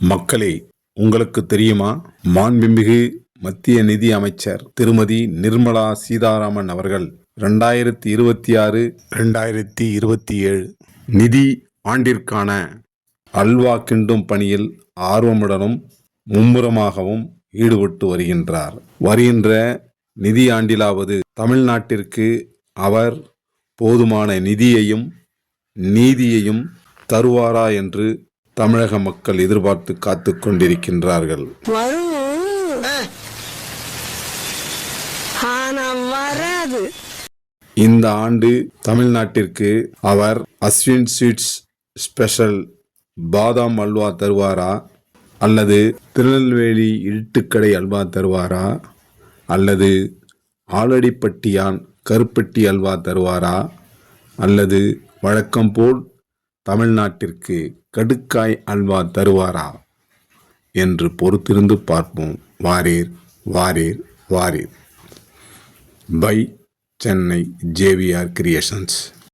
மக்களே, உங்களுக்கு தெரியுமா? மாண்புமிகு மத்திய நிதி அமைச்சர் திருமதி நிர்மலா சீதாராமன் அவர்கள் 2026-2027 நிதி ஆண்டிற்கான அல்வா கிண்டும் பணியில் ஆர்வமுடனும் மும்முரமாகவும் ஈடுபட்டு வருகின்றார். வருகின்ற நிதி ஆண்டிலாவது தமிழ்நாட்டிற்கு அவர் போதுமான நிதியையும் நீதியையும் தருவாரா என்று தமிழக மக்கள் எதிர்பார்த்து காத்து கொண்டிருக்கின்றார்கள். இந்த ஆண்டு தமிழ்நாட்டிற்கு அவர் அஸ்வின் ஸ்வீட்ஸ் ஸ்பெஷல் பாதாம் அல்வா தருவாரா, அல்லது திருநெல்வேலி இருட்டுக்கடை அல்வா தருவாரா, அல்லது ஆலடிப்பட்டியான் கருப்பட்டி அல்வா தருவாரா, அல்லது வழக்கம் போல் தமிழ்நாட்டிற்கு கடுக்காய் அல்வா தருவாரா என்று பொறுத்திருந்து பார்ப்போம். வாரீர் வாரீர் வாரீர். By Chennai JVR creations.